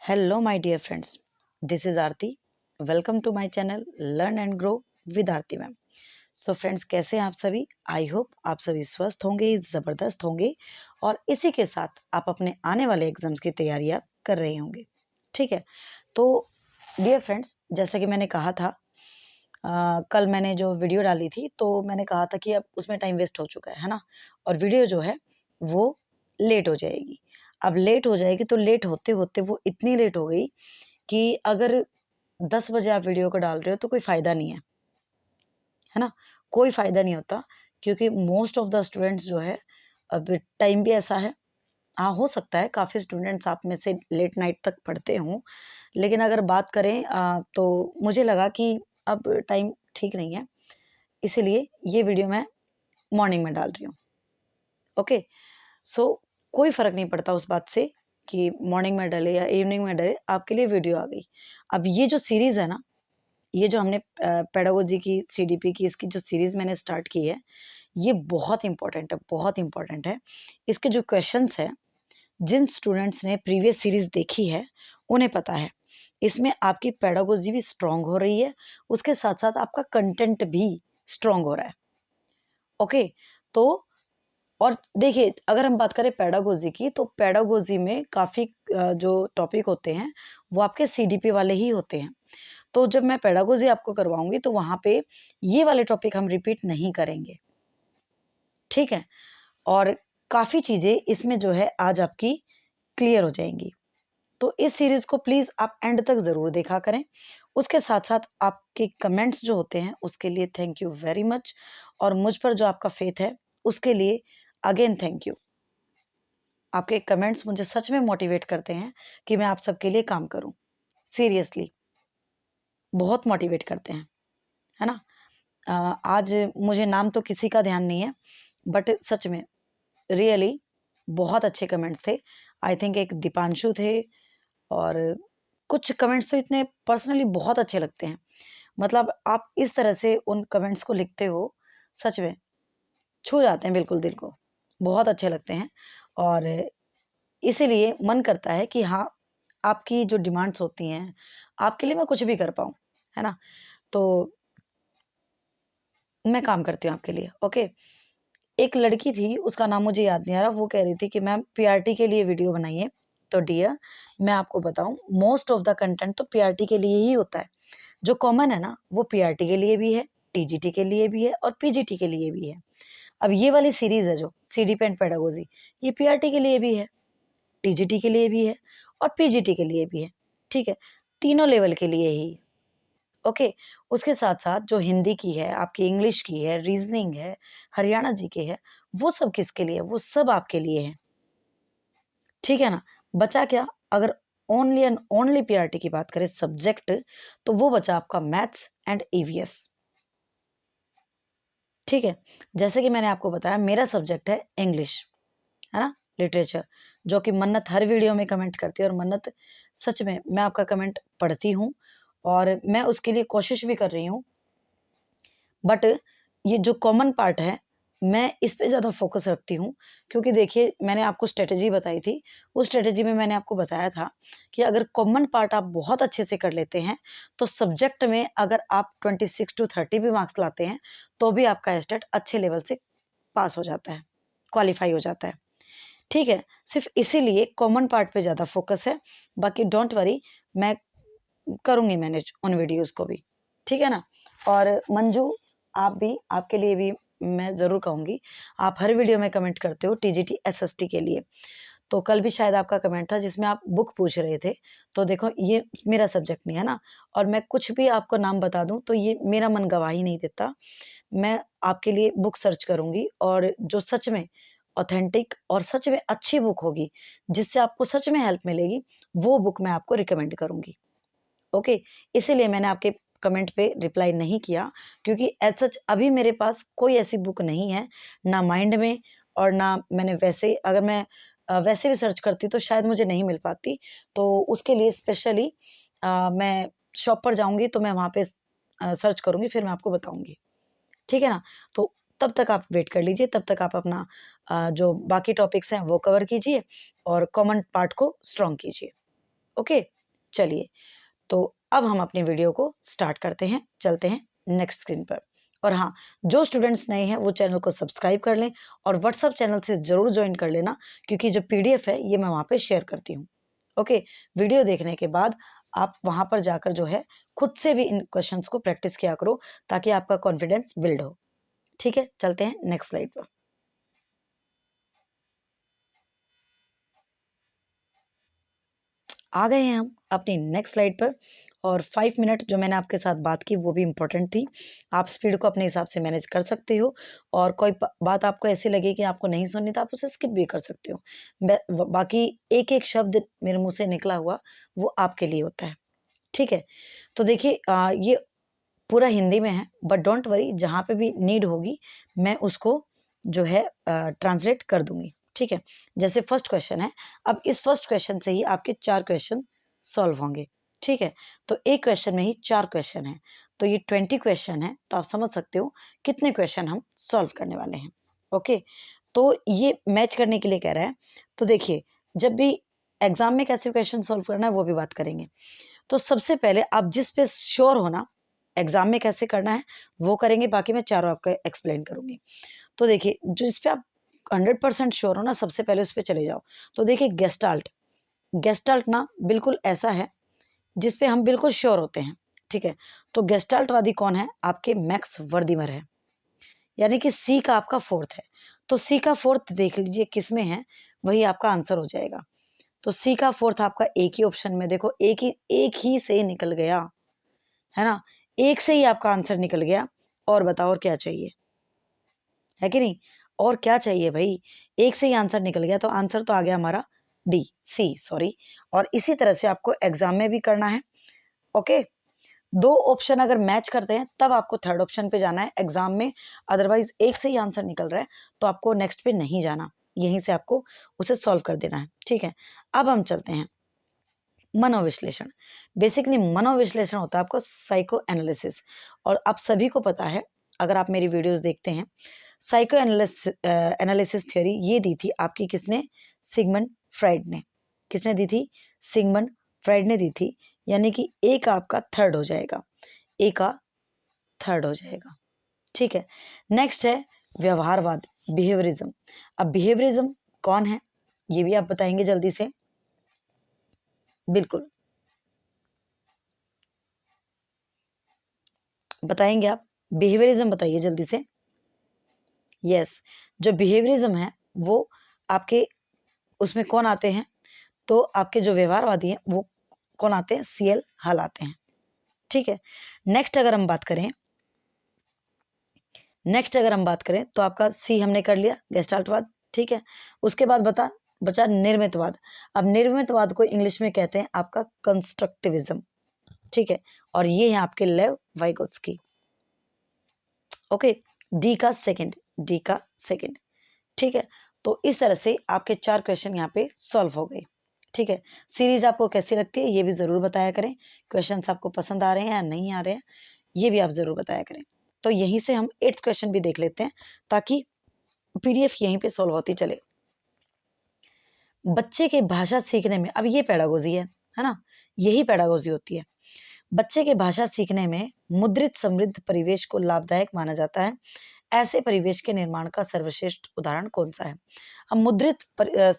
Hello, my dear friends. This is Aarti. Welcome to my channel Learn and Grow with Aarti ma'am. So friends, कैसे हैं आप सभी? I hope आप सभी स्वस्थ होंगे, ज़बरदस्त होंगे और इसी के साथ आप अपने आने वाले एग्जाम्स की तैयारियां कर रहे होंगे. ठीक है, तो डियर फ्रेंड्स, जैसा कि मैंने कहा था, कल मैंने जो वीडियो डाली थी तो मैंने कहा था कि अब उसमें टाइम वेस्ट हो चुका है ना, और वीडियो जो है वो लेट हो जाएगी. अब लेट हो जाएगी तो लेट होते होते वो इतनी लेट हो गई कि अगर 10 बजे आप वीडियो को डाल रहे हो तो कोई फ़ायदा नहीं है ना? कोई फ़ायदा नहीं होता, क्योंकि मोस्ट ऑफ द स्टूडेंट्स जो है, अब टाइम भी ऐसा है. हाँ, हो सकता है काफ़ी स्टूडेंट्स आप में से लेट नाइट तक पढ़ते हों, लेकिन अगर बात करें तो मुझे लगा कि अब टाइम ठीक नहीं है, इसीलिए ये वीडियो मैं मॉर्निंग में डाल रही हूँ. ओके, सो कोई फ़र्क नहीं पड़ता उस बात से कि मॉर्निंग में डले या इवनिंग में डले, आपके लिए वीडियो आ गई. अब ये जो सीरीज़ है ना, ये जो हमने पेडागोजी की, सीडीपी की, इसकी जो सीरीज़ मैंने स्टार्ट की है, ये बहुत इम्पोर्टेंट है, बहुत इम्पोर्टेंट है. इसके जो क्वेश्चंस हैं, जिन स्टूडेंट्स ने प्रीवियस सीरीज़ देखी है, उन्हें पता है. इसमें आपकी पेडागोजी भी स्ट्रॉन्ग हो रही है, उसके साथ-साथ आपका कंटेंट भी स्ट्रॉन्ग हो रहा है. ओके, तो और देखिए, अगर हम बात करें पेडागोजी की, तो पेडागोजी में काफ़ी जो टॉपिक होते हैं, वो आपके सीडीपी वाले ही होते हैं. तो जब मैं पेडागोजी आपको करवाऊँगी, तो वहाँ पे ये वाले टॉपिक हम रिपीट नहीं करेंगे. ठीक है? और काफ़ी चीज़ें इसमें जो है आज आपकी क्लियर हो जाएँगी. तो इस सीरीज़ को प्लीज़ आप एंड तक ज़रूर देखा करें. उसके साथ-साथ आपके कमेंट्स जो होते हैं, उसके लिए थैंक यू वेरी मच, और मुझ पर जो आपका फ़ेथ है, उसके लिए अगेन थैंक यू. आपके कमेंट्स मुझे सच में मोटिवेट करते हैं कि मैं आप सबके लिए काम करूँ. सीरियसली, बहुत मोटिवेट करते हैं, है ना? आज मुझे नाम तो किसी का ध्यान नहीं है, बट सच में रियली बहुत अच्छे कमेंट्स थे. आई थिंक एक दीपांशु थे, और कुछ कमेंट्स तो इतने पर्सनली बहुत अच्छे लगते हैं. मतलब आप इस तरह से उन कमेंट्स को लिखते हो, सच में छू जाते हैं बिल्कुल दिल को. बहुत अच्छे लगते हैं, और इसीलिए मन करता है कि हाँ, आपकी जो डिमांड्स होती हैं, आपके लिए मैं कुछ भी कर पाऊँ, है ना? तो मैं काम करती हूँ आपके लिए. ओके, एक लड़की थी, उसका नाम मुझे याद नहीं आ रहा, वो कह रही थी कि मैम पीआरटी के लिए वीडियो बनाइए. तो डियर, मैं आपको बताऊँ, मोस्ट ऑफ द कंटेंट तो पीआरटी के लिए ही होता है. जो कॉमन है ना, वो पीआरटी के लिए भी है, टीजीटी के लिए भी है और पीजीटी के लिए भी है. अब ये वाली सीरीज़ है जो सीडीपी एंड पेडागोजी, ये पीआरटी के लिए भी है, टीजीटी के लिए भी है और पीजीटी के लिए भी है. ठीक है? तीनों लेवल के लिए ही. ओके, उसके साथ-साथ जो हिंदी की है, आपकी इंग्लिश की है, रीज़निंग है, हरियाणा जीके है, वो सब किसके लिए है? वो सब आपके लिए है. ठीक है ना? बचा क्या? अगर ओनली एंड ओनली पीआरटी की बात करें सब्जेक्ट, तो वो बचा आपका मैथ्स एंड ईवीएस. ठीक है? जैसे कि मैंने आपको बताया, मेरा सब्जेक्ट है इंग्लिश, है ना? लिटरेचर, जो कि मन्नत हर वीडियो में कमेंट करती है, और मन्नत सच में मैं आपका कमेंट पढ़ती हूँ, और मैं उसके लिए कोशिश भी कर रही हूँ. बट ये जो कॉमन पार्ट है, मैं इस पे ज़्यादा फ़ोकस रखती हूँ, क्योंकि देखिए, मैंने आपको स्ट्रैटेजी बताई थी. उस स्ट्रैटेजी में मैंने आपको बताया था कि अगर कॉमन पार्ट आप बहुत अच्छे से कर लेते हैं, तो सब्जेक्ट में अगर आप 26 टू 30 भी मार्क्स लाते हैं, तो भी आपका एस्टेट अच्छे लेवल से पास हो जाता है, क्वालीफाई हो जाता है. ठीक है? सिर्फ़ इसीलिए कॉमन पार्ट पे ज़्यादा फ़ोकस है. बाकी डोंट वरी, मैं करूँगी मैनेज उन वीडियोज़ को भी. ठीक है ना? और मंजू, आप भी, आपके लिए भी मैं ज़रूर कहूँगी, आप हर वीडियो में कमेंट करते हो टीजीटी एसएसटी के लिए. तो कल भी शायद आपका कमेंट था जिसमें आप बुक पूछ रहे थे. तो देखो, ये मेरा सब्जेक्ट नहीं है ना, और मैं कुछ भी आपको नाम बता दूँ तो ये मेरा मन गवाही नहीं देता. मैं आपके लिए बुक सर्च करूँगी, और जो सच में ऑथेंटिक और सच में अच्छी बुक होगी, जिससे आपको सच में हेल्प मिलेगी, वो बुक मैं आपको रिकमेंड करूँगी. ओके, इसीलिए मैंने आपके कमेंट पे रिप्लाई नहीं किया, क्योंकि एज़ सच अभी मेरे पास कोई ऐसी बुक नहीं है, ना माइंड में, और ना मैंने वैसे, अगर मैं वैसे भी सर्च करती तो शायद मुझे नहीं मिल पाती. तो उसके लिए स्पेशली मैं शॉप पर जाऊँगी, तो मैं वहाँ पे सर्च करूँगी, फिर मैं आपको बताऊँगी. ठीक है ना? तो तब तक आप वेट कर लीजिए, तब तक आप अपना जो बाकी टॉपिक्स हैं वो कवर कीजिए, और कॉमन पार्ट को स्ट्रॉन्ग कीजिए. ओके? चलिए, तो अब हम अपनी वीडियो को स्टार्ट करते हैं, चलते हैं नेक्स्ट स्क्रीन पर। और हाँ, जो स्टूडेंट्स नए हैं वो चैनल को सब्सक्राइब कर लें और व्हाट्सएप चैनल से ज़रूर ज्वाइन कर लेना, क्योंकि जो पीडीएफ है ये मैं वहाँ पे शेयर करती हूँ। ओके, वीडियो देखने के बाद आप वहाँ पर जाकर जो है खुद से भी इन क्वेश्चंस को प्रैक्टिस किया करो, ताकि आपका कॉन्फिडेंस बिल्ड हो। ठीक है, चलते हैं नेक्स्ट स्लाइड पर। आ गए हैं हम अपनी नेक्स्ट स्लाइड पर, और 5 मिनट जो मैंने आपके साथ बात की वो भी इम्पोर्टेंट थी। आप स्पीड को अपने हिसाब से मैनेज कर सकते हो, और कोई बात आपको ऐसी लगे कि आपको नहीं सुननी तो आप उसे स्किप भी कर सकते हो। बाकी एक एक शब्द मेरे मुंह से निकला हुआ वो आपके लिए होता है। ठीक है, तो देखिए ये पूरा हिंदी में है, बट डोंट वरी, जहाँ पे भी नीड होगी मैं उसको जो है ट्रांसलेट कर दूंगी। ठीक है, जैसे फर्स्ट क्वेश्चन है, अब इस फर्स्ट क्वेश्चन से ही आपके 4 क्वेश्चन सॉल्व होंगे। ठीक है, तो एक क्वेश्चन में ही 4 क्वेश्चन है, तो ये 20 क्वेश्चन है, तो आप समझ सकते हो कितने क्वेश्चन हम सॉल्व करने वाले हैं। ओके, तो ये मैच करने के लिए कह रहा है। तो देखिए, जब भी एग्जाम में कैसे क्वेश्चन सॉल्व करना है वो भी बात करेंगे। तो सबसे पहले आप जिस पे श्योर हो ना एग्जाम में कैसे करना है वो करेंगे, बाकी मैं चारों आपको एक्सप्लेन करूंगी। तो देखिए, जो इस पे आप 100% श्योर हो ना, सबसे पहले उस पे चले जाओ। तो देखिए, गेस्टाल्ट, गेस्टाल्ट ना बिल्कुल ऐसा है जिस पे हम बिल्कुल श्योर होते हैं। ठीक है, तो गेस्टाल्ट वादी कौन है? आपके मैक्स वर्दीमर है, यानी कि सी का आपका फोर्थ है। तो सी का फोर्थ देख लीजिए किस में है, वही आपका आंसर हो जाएगा। तो सी का फोर्थ आपका एक ही ऑप्शन में, देखो एक ही से निकल गया है ना, एक से ही आपका आंसर निकल गया। और बताओ और क्या चाहिए, है कि नहीं? और क्या चाहिए भाई, एक से ही आंसर निकल गया, तो आंसर तो आ गया हमारा डी, सी सॉरी। और इसी तरह से आपको एग्जाम में भी करना है। ओके, दो ऑप्शन अगर मैच करते हैं तब आपको थर्ड ऑप्शन पे जाना है एग्जाम में, अदरवाइज एक से ही आंसर निकल रहा है तो आपको नेक्स्ट पे नहीं जाना, यहीं से आपको उसे सॉल्व कर देना है। ठीक है, अब हम चलते हैं मनोविश्लेषण। बेसिकली मनोविश्लेषण होता है आपको साइको एनालिसिस, और आप सभी को पता है, अगर आप मेरी वीडियोस देखते हैं, साइको एनालिसिस थ्योरी ये दी थी आपकी किसने? सिगमंड फ्राइड ने। किसने दी थी? सिगमंड फ्राइड ने दी थी। यानी कि ए का आपका थर्ड हो जाएगा, ए का थर्ड हो जाएगा। ठीक है, नेक्स्ट है व्यवहारवाद, बिहेवियरिज्म। अब बिहेवियरिज्म कौन है ये भी आप बताएंगे जल्दी से? बिल्कुल बताएंगे आप, बिहेवियरिज्म बताइए जल्दी से। यस, जो बिहेवियरिज्म है वो आपके उसमें कौन आते हैं? तो आपके जो व्यवहारवादी हैं वो कौन आते हैं? सीएल हल आते हैं। ठीक है, नेक्स्ट अगर हम बात करें, तो आपका सी हमने कर लिया, गेस्टाल्टवाद। ठीक है, उसके बाद बचा निर्मितवाद। अब निर्मितवाद को इंग्लिश में कहते हैं आपका कंस्ट्रक्टिविज्म। ठीक है, और ये है आपके लेव वाइगोत्स्की। ओके, डी का सेकंड। ठीक है, तो इस तरह से आपके 4 क्वेश्चन यहाँ पे सॉल्व हो गए। ठीक है, सीरीज आपको कैसी लगती है ये भी ज़रूर बताया करें, क्वेश्चंस आपको पसंद आ रहे हैं या नहीं आ रहे हैं ये भी आप ज़रूर बताया करें। तो यहीं से हम 8th क्वेश्चन भी देख लेते हैं, ताकि पीडीएफ यहीं पे सॉल्व होती चले। बच्चे के भाषा सीखने में, अब ये पेडागोजी है ना, यही पेडागोजी होती है। बच्चे के भाषा सीखने में मुद्रित समृद्ध परिवेश को लाभदायक माना जाता है। ऐसे परिवेश के निर्माण का सर्वश्रेष्ठ उदाहरण कौन सा है? अब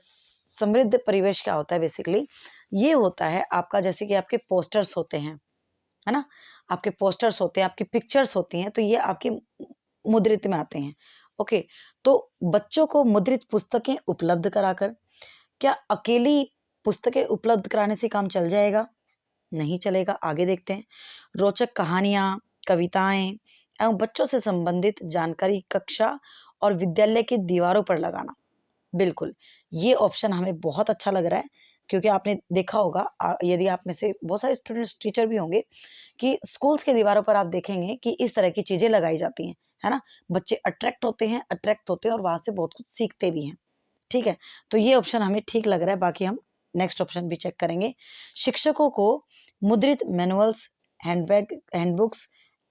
समृद्ध परिवेश क्या होता है? बेसिकली ये होता है आपका, जैसे कि आपके पोस्टर्स होते हैं, है ना, आपके पोस्टर्स होते हैं, आपकी पिक्चर्स होती हैं, तो ये आपकी मुद्रित में आते हैं। ओके, तो बच्चों को मुद्रित पुस्तकें उपलब्ध कराकर, क्या अकेली पुस्तकें उपलब्ध कराने से काम चल जाएगा? नहीं चलेगा, आगे देखते हैं। रोचक कहानियां, कविताएं एवं बच्चों से संबंधित जानकारी कक्षा और विद्यालय की दीवारों पर लगाना। बिल्कुल, ये ऑप्शन हमें बहुत अच्छा लग रहा है, क्योंकि आपने देखा होगा, यदि आप में से बहुत सारे स्टूडेंट्स टीचर भी होंगे, कि स्कूल्स की दीवारों पर आप देखेंगे कि इस तरह की चीजें लगाई जाती हैं, है ना। बच्चे अट्रैक्ट होते हैं और वहां से बहुत कुछ सीखते भी हैं। ठीक है, तो ये ऑप्शन हमें ठीक लग रहा है, बाकी हम नेक्स्ट ऑप्शन भी चेक करेंगे। शिक्षकों को मुद्रित मैनुअल्स, हैंडबुक्स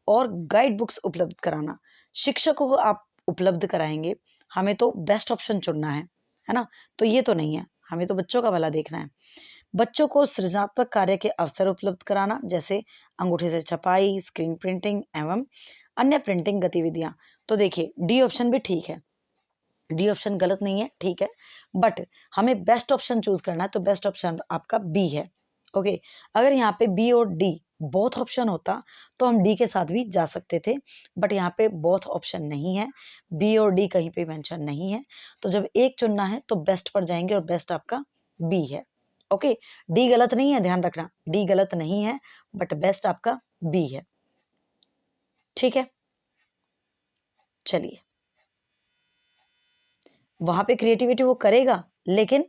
और गाइड बुक्स उपलब्ध कराना। शिक्षकों को आप उपलब्ध कराएंगे, हमें तो बेस्ट ऑप्शन चुनना है ना, तो ये तो नहीं है, हमें तो बच्चों का भला देखना है। बच्चों को सृजनात्मक कार्य के अवसर उपलब्ध कराना, जैसे अंगूठे से छपाई, स्क्रीन प्रिंटिंग एवं अन्य प्रिंटिंग गतिविधियां। तो देखिए डी ऑप्शन भी ठीक है, डी ऑप्शन गलत नहीं है, ठीक है, बट हमें बेस्ट ऑप्शन चूज करना है, तो बेस्ट ऑप्शन आपका बी है। ओके, अगर यहाँ पे बी और डी बोथ ऑप्शन होता तो हम डी के साथ भी जा सकते थे, बट यहाँ पे बोथ ऑप्शन नहीं है, बी और डी कहीं पे मेंशन नहीं है, तो जब एक चुनना है तो बेस्ट पर जाएंगे और बेस्ट आपका बी है। ओके, डी गलत नहीं है, ध्यान रखना, डी गलत नहीं है, बट बेस्ट आपका बी है। ठीक है, चलिए, वहां पे क्रिएटिविटी वो करेगा, लेकिन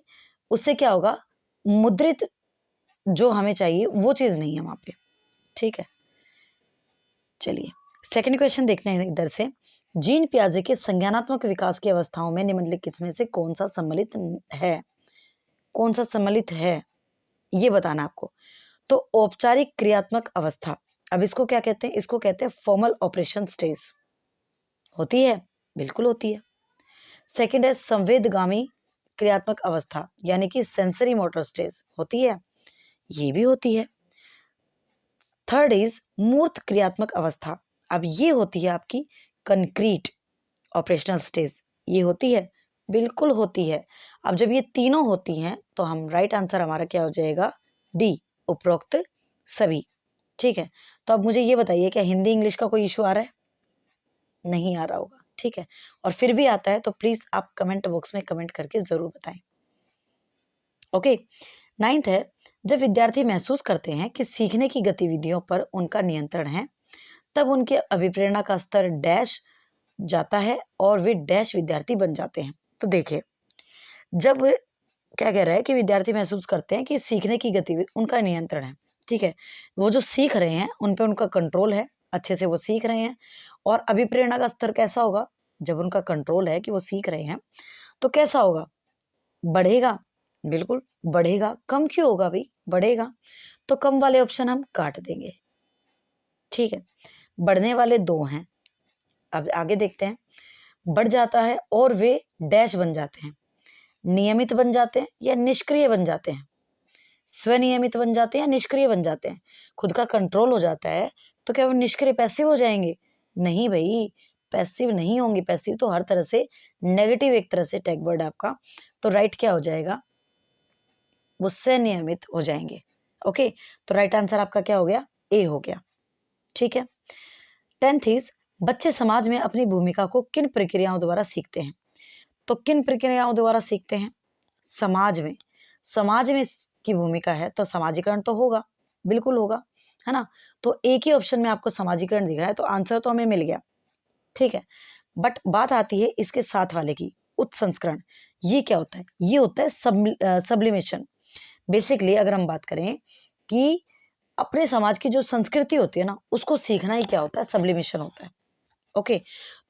उससे क्या होगा, मुद्रित जो हमें चाहिए वो चीज नहीं है वहां पे। ठीक है, चलिए सेकंड क्वेश्चन देखते हैं इधर से। जीन पियाजे के संज्ञानात्मक विकास की अवस्थाओं में निम्नलिखित में से कौन सा सम्मिलित है, कौन सा सम्मिलित है ये बताना आपको। तो औपचारिक क्रियात्मक अवस्था, अब इसको क्या कहते हैं, इसको कहते हैं फॉर्मल ऑपरेशन स्टेज। होती है, बिल्कुल होती है। सेकंड है संवेदगामी क्रियात्मक अवस्था, यानी कि सेंसरी मोटर स्टेज, होती है, ये भी होती है। थर्ड इज मूर्त क्रियात्मक अवस्था, अब ये होती है आपकी कंक्रीट ऑपरेशनल स्टेज, ये होती है, बिल्कुल होती है। अब जब ये तीनों होती हैं तो हम राइट आंसर हमारा क्या हो जाएगा, डी, उपरोक्त सभी। ठीक है, तो अब मुझे ये बताइए क्या हिंदी इंग्लिश का कोई इशू आ रहा है, नहीं आ रहा होगा, ठीक है, और फिर भी आता है तो प्लीज आप कमेंट बॉक्स में कमेंट करके जरूर बताएं। ओके, नाइन्थ है, जब विद्यार्थी महसूस करते हैं कि सीखने की गतिविधियों पर उनका नियंत्रण है, तब उनके अभिप्रेरणा का स्तर डैश जाता है और वे डैश विद्यार्थी बन जाते हैं। तो देखिए, जब क्या कह रहा है कि विद्यार्थी महसूस करते हैं कि सीखने की गतिविधि उनका नियंत्रण है, ठीक है, वो जो सीख रहे हैं उन पे उनका कंट्रोल है, अच्छे से वो सीख रहे हैं, और अभिप्रेरणा का स्तर कैसा होगा, जब उनका कंट्रोल है कि वो सीख रहे हैं तो कैसा होगा, बढ़ेगा, बिल्कुल बढ़ेगा। कम क्यों होगा भाई, बढ़ेगा, तो कम वाले ऑप्शन हम काट देंगे। ठीक है, बढ़ने वाले दो हैं, अब आगे देखते हैं। बढ़ जाता है और वे डैश बन जाते हैं, नियमित बन जाते हैं या निष्क्रिय बन जाते हैं, स्वनियमित बन जाते हैं या निष्क्रिय बन जाते हैं। खुद का कंट्रोल हो जाता है तो क्या वो निष्क्रिय पैसिव हो जाएंगे, नहीं भाई, पैसिव नहीं होंगे, पैसिव तो हर तरह से नेगेटिव एक तरह से टैग वर्ड आपका, तो राइट क्या हो जाएगा, वो स्वनियमित हो जाएंगे। ओके, तो राइट आंसर आपका क्या हो गया, ए हो गया। ठीक है, 10th इज बच्चे समाज में अपनी भूमिका को किन प्रक्रियाओं द्वारा सीखते हैं। तो किन प्रक्रियाओं द्वारा सीखते हैं, समाज में, समाज में की भूमिका है तो समाजीकरण तो होगा, बिल्कुल होगा, है ना, तो एक ही ऑप्शन में आपको समाजीकरण दिख रहा है तो आंसर तो हमें मिल गया। ठीक है, बट बात आती है इसके साथ वाले की, उत्संस्करण, ये क्या होता है, ये होता है सब्लिमेशन। बेसिकली अगर हम बात करें कि अपने समाज की जो संस्कृति होती है ना उसको सीखना ही क्या होता है, सब्लिमेशन होता है। ओके,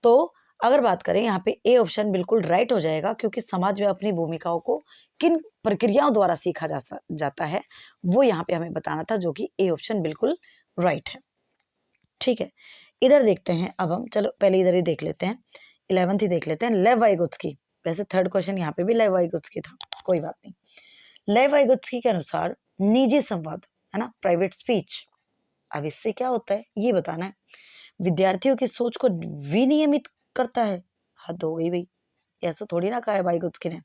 तो अगर बात करें यहाँ पे ए ऑप्शन बिल्कुल राइट हो जाएगा, क्योंकि समाज में अपनी भूमिकाओं को किन प्रक्रियाओं द्वारा सीखा जाता है वो यहाँ पे हमें बताना था, जो कि ए ऑप्शन बिल्कुल राइट है। ठीक है, इधर देखते हैं अब हम, चलो पहले इधर ही देख लेते हैं, 11th ही देख लेते हैं, लेव वाइगोत्स्की। वैसे थर्ड क्वेश्चन यहाँ पे भी लेव वाइगोत्स्की था, कोई बात नहीं। लेव वाइगोत्स्की के अनुसार निजी संवाद, है ना, प्राइवेट स्पीच, अब इससे क्या होता है ये बताना है, विद्यार्थियों की सोच को विनियमित करता है। हद हो गई भाई, ऐसा थोड़ी ना कहा है वाइगोत्स्की ने,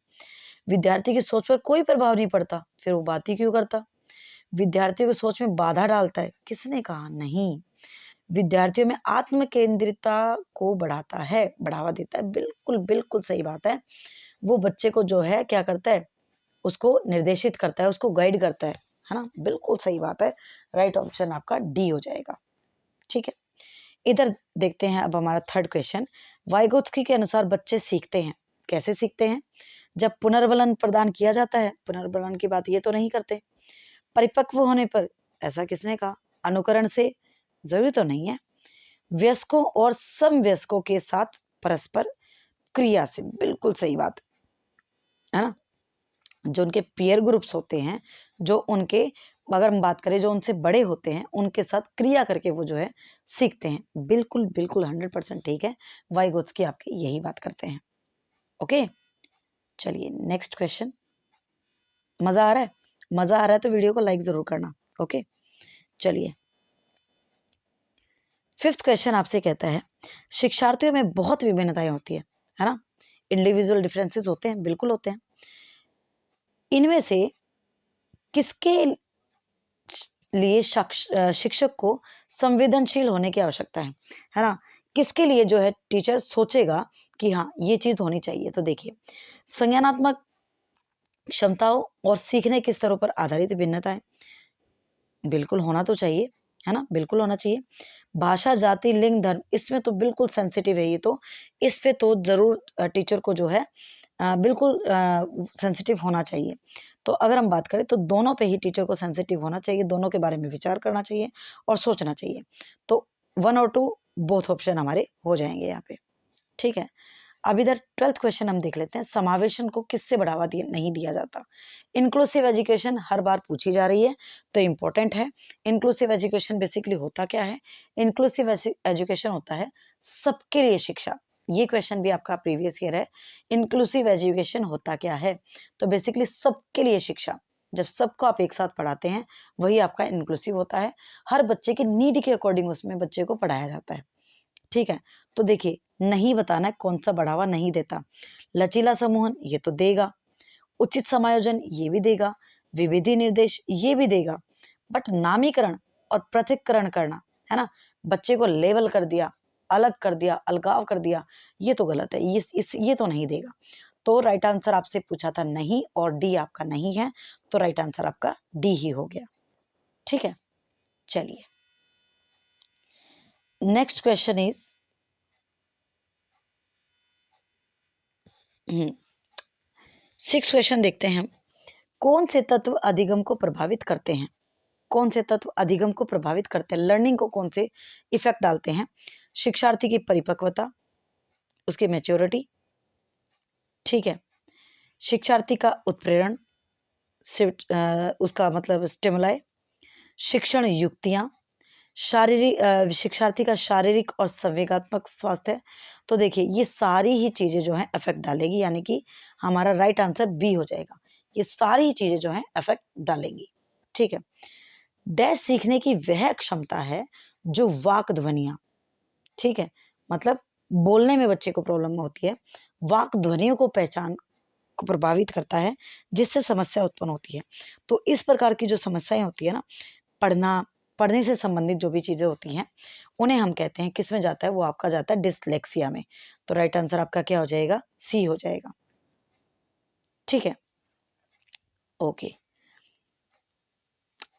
विद्यार्थी की सोच पर कोई प्रभाव नहीं पड़ता, फिर वो बात ही क्यों करता, विद्यार्थियों की सोच में बाधा डालता है, किसने कहा, नहीं, विद्यार्थियों में आत्म केंद्रितता को बढ़ाता है, बढ़ावा देता है, बिल्कुल बिल्कुल सही बात है। वो बच्चे को जो है क्या करता है, उसको निर्देशित करता है, उसको गाइड करता है ना, बिल्कुल सही बात है, राइट ऑप्शन आपका डी हो जाएगा। ठीक है, इधर देखते हैं अब हमारा थर्ड क्वेश्चन। वाइगोत्स्की के अनुसार बच्चे सीखते हैं, कैसे सीखते हैं, जब पुनर्बलन प्रदान किया जाता है, पुनर्बलन की बात ये तो नहीं करते, परिपक्व होने पर, ऐसा किसने कहा, अनुकरण से, जरूरी तो नहीं है, वयस्कों और समवयस्कों के साथ परस्पर क्रिया से, बिल्कुल सही बात है ना, जो उनके पीयर ग्रुप्स होते हैं, जो उनके, अगर हम बात करें जो उनसे बड़े होते हैं उनके साथ क्रिया करके वो जो है सीखते हैं, बिल्कुल बिल्कुल 100% ठीक है, वाइगोत्स्की आपके यही बात करते हैं। ओके, चलिए नेक्स्ट क्वेश्चन, मजा आ रहा है, मजा आ रहा है तो वीडियो को लाइक जरूर करना। ओके, चलिए 5th क्वेश्चन आपसे कहता है, शिक्षार्थियों में बहुत विभिन्नताएं होती है ना, इंडिविजुअल डिफरेंसेस होते हैं, बिल्कुल होते हैं। इनमें से किसके लिए शिक्षक को संवेदनशील होने की आवश्यकता है ना, किसके लिए जो है टीचर सोचेगा कि हाँ ये चीज होनी चाहिए। तो देखिए, संज्ञानात्मक क्षमताओं और सीखने के स्तरों पर आधारित भिन्नताएं, बिल्कुल होना तो चाहिए, है ना, बिल्कुल होना चाहिए। भाषा, जाति, लिंग, धर्म, इसमें तो बिल्कुल सेंसिटिव है ये तो, इस पे तो जरूर टीचर को जो है बिल्कुल सेंसिटिव होना चाहिए। तो अगर हम बात करें तो दोनों पे ही टीचर को सेंसिटिव होना चाहिए, दोनों के बारे में विचार करना चाहिए और सोचना चाहिए। तो 1 और 2 बोथ ऑप्शन हमारे हो जाएंगे यहाँ पे, ठीक है। अब इधर 12th क्वेश्चन हम देख लेते हैं, समावेशन को किससे बढ़ावा नहीं दिया जाता। इंक्लूसिव एजुकेशन हर बार पूछी जा रही है तो इम्पोर्टेंट है। इंक्लूसिव एजुकेशन बेसिकली होता क्या है? इंक्लूसिव एजुकेशन होता है सबके लिए शिक्षा। ये क्वेश्चन भी आपका प्रीवियस ईयर है। इंक्लूसिव एजुकेशन होता क्या है? तो बेसिकली सबके लिए शिक्षा, जब सबको आप एक साथ पढ़ाते हैं वही आपका इंक्लूसिव होता है। हर बच्चे की नीड के अकॉर्डिंग उसमें बच्चे को पढ़ाया जाता है, ठीक है। तो देखिए, नहीं बताना है कौन सा बढ़ावा नहीं देता। लचीला समूहन ये तो देगा, उचित समायोजन ये भी देगा, विविधि निर्देश ये भी देगा, बट नामीकरण और पृथक्करण करना, है ना, बच्चे को लेवल कर दिया, अलग कर दिया, अलगाव कर दिया, ये तो गलत है, ये तो नहीं देगा। तो राइट आंसर आपसे पूछा था नहीं, और डी आपका नहीं है, तो राइट आंसर आपका डी ही हो गया, ठीक है। चलिए नेक्स्ट क्वेश्चन इज 6 क्वेश्चन देखते हैं हम। कौन से तत्व अधिगम को प्रभावित करते हैं? कौन से तत्व अधिगम को प्रभावित करते हैं, लर्निंग को कौन से इफेक्ट डालते हैं? शिक्षार्थी की परिपक्वता, उसकी मैच्योरिटी, ठीक है, शिक्षार्थी का उत्प्रेरण, उसका मतलब स्टिमुलाई, शिक्षण युक्तियां, शारीरिक शिक्षार्थी का शारीरिक और संवेगात्मक स्वास्थ्य। तो देखिए, ये सारी ही चीजें जो है इफेक्ट डालेगी, यानी कि हमारा राइट आंसर बी हो जाएगा। ये सारी ही चीजें जो है इफेक्ट डालेंगी, ठीक है। डैश सीखने की वह क्षमता है जो वाक ध्वनियां, ठीक है, मतलब बोलने में बच्चे को प्रॉब्लम होती है, वाक ध्वनियों को पहचान को प्रभावित करता है, जिससे समस्या उत्पन्न होती है। तो इस प्रकार की जो समस्याएं होती है ना, पढ़ने से संबंधित जो भी चीजें होती हैं, उन्हें हम कहते हैं, किस में जाता है? वो आपका जाता है डिसलेक्सिया में। तो राइट आंसर आपका क्या हो जाएगा? सी हो जाएगा, ठीक है। ओके,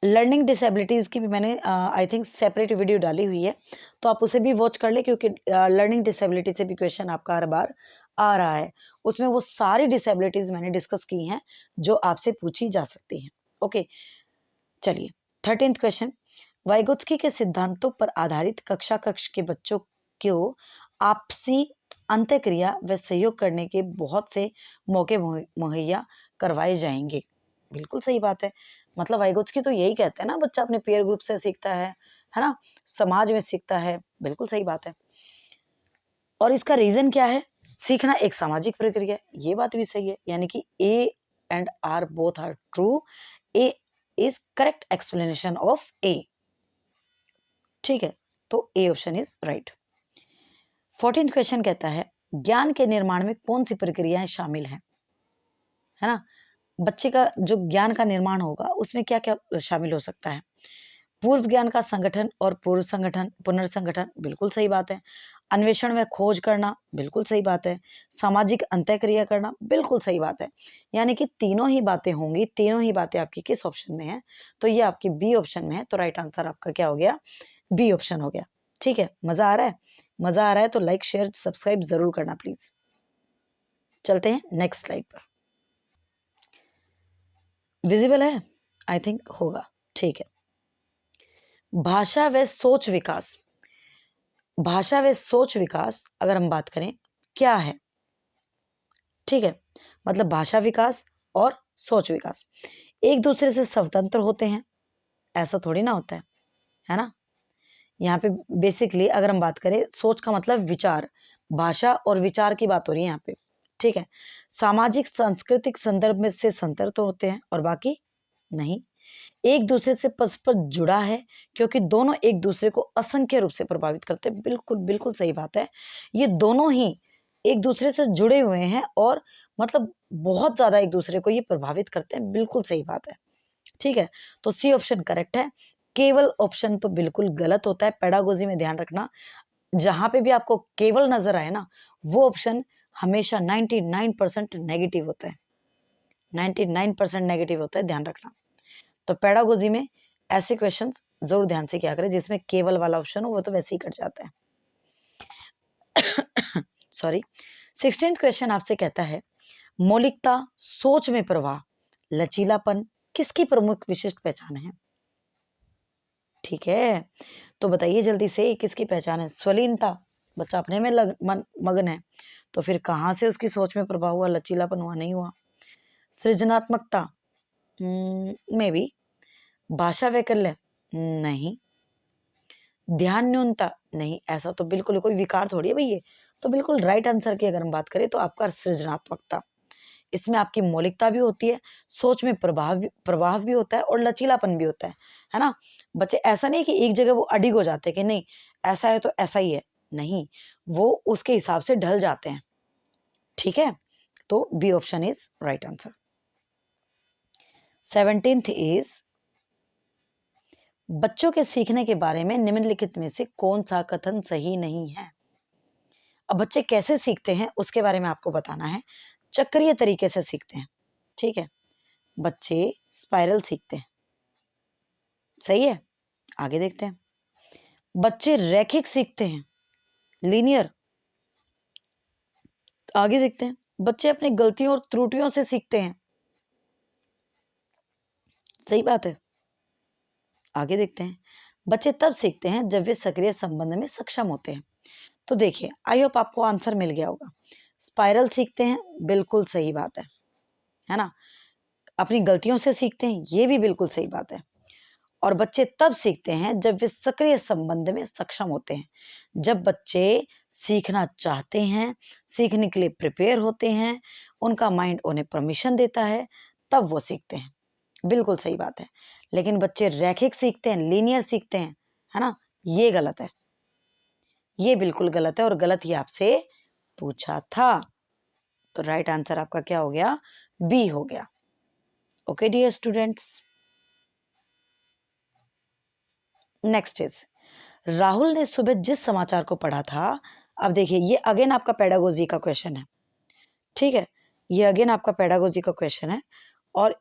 लर्निंग डिसेबिलिटीज की भी मैंने आई थिंक सेपरेट वीडियो डाली हुई है, तो आप उसे भी वॉच कर ले, क्योंकि लर्निंग डिसेबिलिटी से भी क्वेश्चन आपका हर बार आ रहा है। उसमें वो सारी डिसेबिलिटीज मैंने डिस्कस की हैं जो आपसे पूछी जा सकती हैं। ओके, चलिए 13th क्वेश्चन, वाइगोत्स्की के सिद्धांतों पर आधारित कक्षा कक्ष के बच्चों को आपसी अंतःक्रिया व सहयोग करने के बहुत से मौके मुहैया करवाए जाएंगे। बिल्कुल सही बात है, मतलब वाइगोत्स्की तो यही कहते हैं ना, बच्चा अपने पेयर ग्रुप से सीखता है ना, समाज में सीखता है, बिल्कुल सही बात है। और इसका रीजन क्या है? सीखना एक सामाजिक प्रक्रिया है, ये बात भी सही है, यानी कि A and R both are true. A is correct explanation of A, ठीक है, तो A option is right. 14th question कहता है, ज्ञान के निर्माण में कौन सी प्रक्रियाएं शामिल हैं, है ना, बच्चे का जो ज्ञान का निर्माण होगा उसमें क्या क्या शामिल हो सकता है? पूर्व ज्ञान का संगठन और पूर्व संगठन, पुनर्संगठन, बिल्कुल सही बात है। अन्वेषण में खोज करना, बिल्कुल सही बात है। सामाजिक अंतःक्रिया करना, बिल्कुल सही बात है। यानी कि तीनों ही बातें होंगी, तीनों ही बातें आपकी किस ऑप्शन में है? तो ये आपकी बी ऑप्शन में है, तो राइट आंसर आपका क्या हो गया? बी ऑप्शन हो गया, ठीक है। मजा आ रहा है? मजा आ रहा है तो लाइक शेयर सब्सक्राइब जरूर करना प्लीज। चलते हैं नेक्स्ट स्लाइड पर। विजिबल है? आई थिंक होगा, ठीक है। भाषा व सोच विकास, भाषा व सोच विकास अगर हम बात करें क्या है, ठीक है, मतलब भाषा विकास और सोच विकास एक दूसरे से स्वतंत्र होते हैं, ऐसा थोड़ी ना होता है ना। यहाँ पे बेसिकली अगर हम बात करें, सोच का मतलब विचार, भाषा और विचार की बात हो रही है यहाँ पे, ठीक है। सामाजिक सांस्कृतिक संदर्भ में से स्वतंत्र होते हैं और बाकी नहीं। एक दूसरे से परस्पर जुड़ा है, क्योंकि दोनों एक दूसरे को असंख्य रूप से प्रभावित करते हैं। बिल्कुल बिल्कुल सही बात है। ये दोनों ही एक दूसरे से जुड़े हुए हैं और मतलब बहुत ज्यादा एक दूसरे को ये प्रभावित करते हैं। बिल्कुल सही बात है। ठीक है, तो सी ऑप्शन करेक्ट है। केवल ऑप्शन तो बिल्कुल गलत होता है। पेडागोजी में ध्यान रखना, जहां पे भी आपको केवल नजर आए ना, वो ऑप्शन हमेशा 99% नेगेटिव होता है। 99% नेगेटिव होता है, ध्यान रखना। तो पेडागोजी में ऐसे क्वेश्चंस जरूर ध्यान से किया करें जिसमें केवल वाला ऑप्शन हो, वो तो वैसे ही कट जाता है। सॉरी। 16th क्वेश्चन आपसे कहता है, मौलिकता, सोच में प्रवाह, लचीलापन किसकी प्रमुख विशिष्ट पहचान है? ठीक है, तो बताइए जल्दी से, किसकी पहचान है? स्वलीनता, बच्चा अपने में मगन है, तो फिर कहां से उसकी सोच में प्रभाव हुआ, लचीलापन हुआ? नहीं हुआ। सृजनात्मकता, मे बी। भाषा वैकल्य, नहीं। ध्यान न्यूनता, नहीं। ऐसा तो बिल्कुल कोई विकार थोड़ी है भाई ये। तो बिल्कुल राइट आंसर की अगर हम बात करें तो आपका सृजनात्मकता। इसमें आपकी मौलिकता भी होती है, सोच में प्रभाव भी होता है और लचीलापन भी होता है ना। बच्चे ऐसा नहीं कि एक जगह वो अडिग हो जाते हैं कि नहीं ऐसा है तो ऐसा ही है, नहीं, वो उसके हिसाब से ढल जाते हैं। ठीक है, तो B option is right answer. 17th is, बच्चों के सीखने के बारे में निम्नलिखित में से कौन सा कथन सही नहीं है? अब बच्चे कैसे सीखते हैं उसके बारे में आपको बताना है। चक्रीय तरीके से सीखते हैं। ठीक है, बच्चे स्पाइरल सीखते हैं, सही है। आगे देखते हैं। बच्चे रैखिक सीखते हैं, लीनियर। आगे देखते हैं। बच्चे अपनी गलतियों और त्रुटियों से सीखते हैं, सही बात है। आगे देखते हैं। बच्चे तब सीखते हैं जब वे सक्रिय संबंध में सक्षम होते हैं। तो देखिए, आई होप आपको आंसर मिल गया होगा। स्पाइरल सीखते हैं, बिल्कुल सही बात है ना। अपनी गलतियों से सीखते हैं, ये भी बिल्कुल सही बात है। और बच्चे तब सीखते हैं जब वे सक्रिय संबंध में सक्षम होते हैं। जब बच्चे सीखना चाहते हैं, सीखने के लिए प्रिपेयर होते हैं, उनका माइंड उन्हें परमिशन देता है, तब वो सीखते हैं। बिल्कुल सही बात है। लेकिन बच्चे रैखिक सीखते हैं, लीनियर सीखते हैं, है ना, ये गलत है। ये बिल्कुल गलत है और गलत ही आपसे पूछा था। तो राइट आंसर आपका क्या हो गया? बी हो गया। Okay dear students, next is, Rahul ने सुबह जिस समाचार को पढ़ा था। अब देखिए, ये अगेन आपका पेडागोजी का क्वेश्चन है। ठीक है, ये अगेन आपका पेडागोजी का क्वेश्चन है और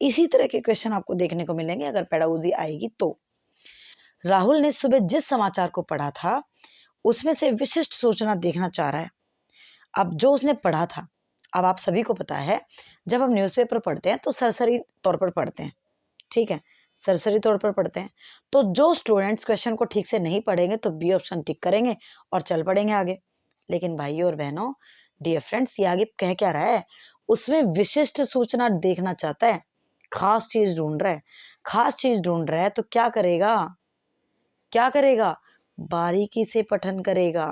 इसी तरह के क्वेश्चन आपको देखने को मिलेंगे अगर पेडागोजी आएगी तो। राहुल ने सुबह जिस समाचार को पढ़ा था उसमें से विशिष्ट सूचना देखना चाह रहा है। अब जो उसने पढ़ा था, अब आप सभी को पता है, जब हम न्यूज़पेपर पढ़ते हैं तो सरसरी तौर पर पढ़ते हैं। ठीक है, सरसरी तौर पर पढ़ते हैं। तो जो स्टूडेंट्स क्वेश्चन को ठीक से नहीं पढ़ेंगे तो बी ऑप्शन टिक करेंगे और चल पड़ेंगे आगे। लेकिन भाइयों और बहनों, डियर फ्रेंड्स, ये आगे कह क्या रहा है? उसमें विशिष्ट सूचना देखना चाहता है, खास चीज ढूंढ रहा है। खास चीज ढूंढ रहा है तो क्या करेगा? क्या करेगा? बारीकी से पठन करेगा,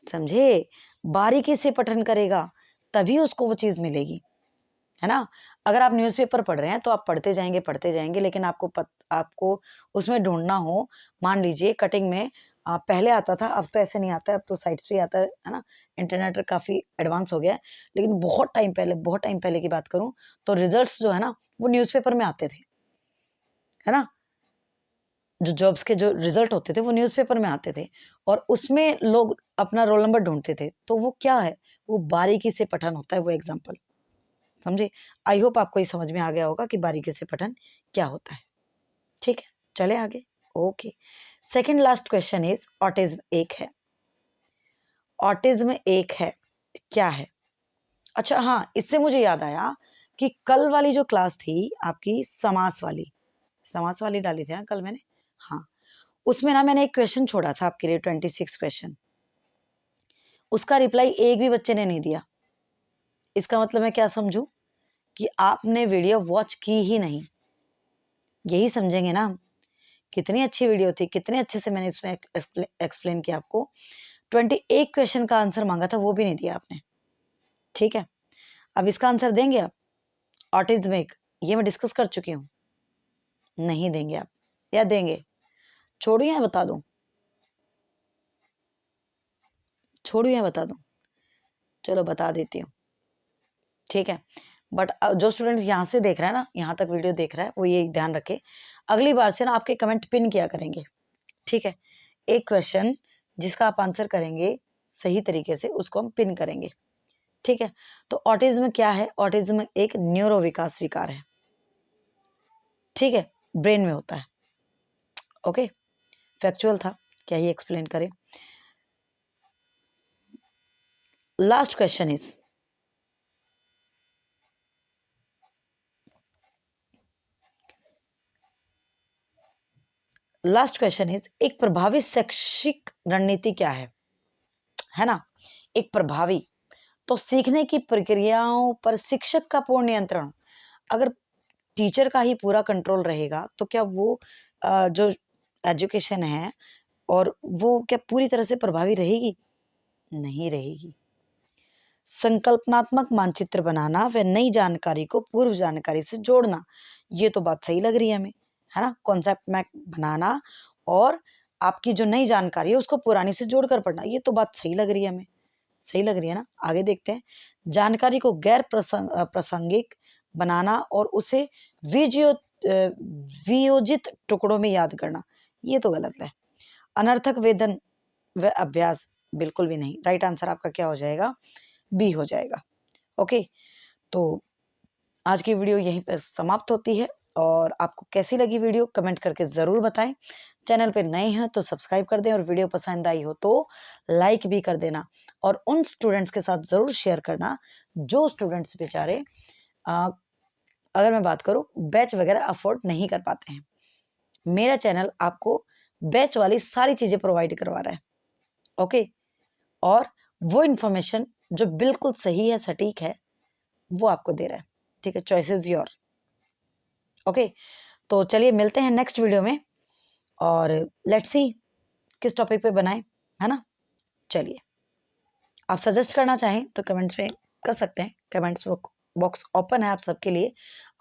समझे? बारीकी से पठन करेगा, तभी उसको वो चीज मिलेगी, है ना। अगर आप न्यूज़पेपर पढ़ रहे हैं तो आप पढ़ते जाएंगे, लेकिन आपको उसमें ढूंढना हो, मान लीजिए कटिंग में पहले आता था, अब तो ऐसे नहीं आता है, अब तो साइट्स पे आता है ना। इंटरनेट काफ़ी एडवांस हो गया है। लेकिन बहुत टाइम पहले की बात करूं तो रिजल्ट्स जो है ना, वो न्यूज़पेपर में आते थे, है ना। जो जॉब्स के जो रिजल्ट होते थे वो न्यूज़पेपर में आते थे और उसमें लोग अपना रोल नंबर ढूंढते थे। तो वो क्या है? वो बारीकी से पठन होता है, वो एग्जाम्पल, समझे। आई होप आपको ये समझ में आ गया होगा कि बारीकी से पठन क्या होता है। ठीक है, चले आगे। Okay, second last question is, autism एक है। ऑटिज्म एक है, क्या है? अच्छा हाँ, इससे मुझे याद आया कि कल वाली जो क्लास थी आपकी, समास वाली डाली थी ना कल मैंने। हाँ, उसमें ना मैंने एक क्वेश्चन छोड़ा था आपके लिए, 26 क्वेश्चन। उसका रिप्लाई एक भी बच्चे ने नहीं दिया। इसका मतलब मैं क्या समझू? कि आपने वीडियो वॉच की ही नहीं, यही समझेंगे ना। कितनी अच्छी वीडियो थी, कितने अच्छे से मैंने इसमें एक्सप्लेन किया आपको। 21 क्वेश्चन का आंसर मांगा था, वो भी नहीं दिया आपने। ठीक है, अब इसका आंसर देंगे आप? ऑटिज्म एक, ये मैं डिस्कस कर चुकी हूँ। नहीं देंगे आप, या देंगे? छोड़ू या बता दूं? छोड़ू या बता दूं? चलो बता देती हूँ, ठीक है। बट जो स्टूडेंट्स यहाँ से देख रहा है ना, यहाँ तक वीडियो देख रहा है, वो ये ध्यान रखे, अगली बार से ना आपके कमेंट पिन किया करेंगे, ठीक है। एक क्वेश्चन जिसका आप आंसर करेंगे सही तरीके से, उसको हम पिन करेंगे, ठीक है। तो ऑटिज्म क्या है? ऑटिज्म एक न्यूरो विकास विकार है, ठीक है, ब्रेन में होता है। ओके, फैक्चुअल था, क्या ही एक्सप्लेन करें। Last question is, last question is, एक प्रभावी शैक्षिक रणनीति क्या है ना? एक प्रभावी, तो सीखने की प्रक्रियाओं पर शिक्षक का पूर्ण नियंत्रण। अगर टीचर का ही पूरा कंट्रोल रहेगा तो क्या वो जो एजुकेशन है और वो क्या पूरी तरह से प्रभावी रहेगी? नहीं रहेगी। संकल्पनात्मक मानचित्र बनाना व नई जानकारी को पूर्व जानकारी से जोड़ना, ये तो बात सही लग रही है हमें, है ना? कॉन्सेप्ट मैप बनाना और आपकी जो नई जानकारी है उसको पुरानी से जोड़कर पढ़ना, ये तो बात सही लग रही है हमें, सही लग रही है ना? आगे देखते हैं। जानकारी को गैर प्रासंगिक बनाना और उसे वियोजित टुकड़ों में याद करना, ये तो गलत है। अनर्थक वेदन व अभ्यास, बिल्कुल भी नहीं। राइट आंसर आपका क्या हो जाएगा? बी हो जाएगा। ओके, तो आज की वीडियो यहीं पर समाप्त होती है। और आपको कैसी लगी वीडियो कमेंट करके ज़रूर बताएं। चैनल पे नए हैं तो सब्सक्राइब कर दें और वीडियो पसंद आई हो तो लाइक भी कर देना। और उन स्टूडेंट्स के साथ ज़रूर शेयर करना जो स्टूडेंट्स बेचारे अगर मैं बात करूं बैच वगैरह अफोर्ड नहीं कर पाते हैं। मेरा चैनल आपको बैच वाली सारी चीज़ें प्रोवाइड करवा रहा है। ओके, और वो इन्फॉर्मेशन जो बिल्कुल सही है, सटीक है, वो आपको दे रहा है, ठीक है। Choice is your. ओके, तो चलिए मिलते हैं नेक्स्ट वीडियो में और लेट्स सी किस टॉपिक पे बनाएं, है ना? चलिए, आप सजेस्ट करना चाहें तो कमेंट्स में कर सकते हैं। कमेंट्स बॉक्स ओपन है आप सबके लिए,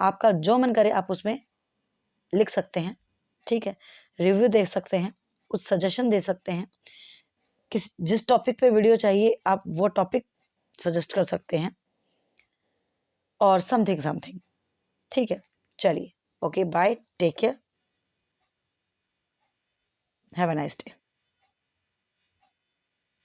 आपका जो मन करे आप उसमें लिख सकते हैं, ठीक है। रिव्यू दे सकते हैं, कुछ सजेशन दे सकते हैं, जिस टॉपिक पे वीडियो चाहिए आप वो टॉपिक सजेस्ट कर सकते हैं, और समथिंग समथिंग, ठीक है। चलिए, okay, bye, take care, have a nice day.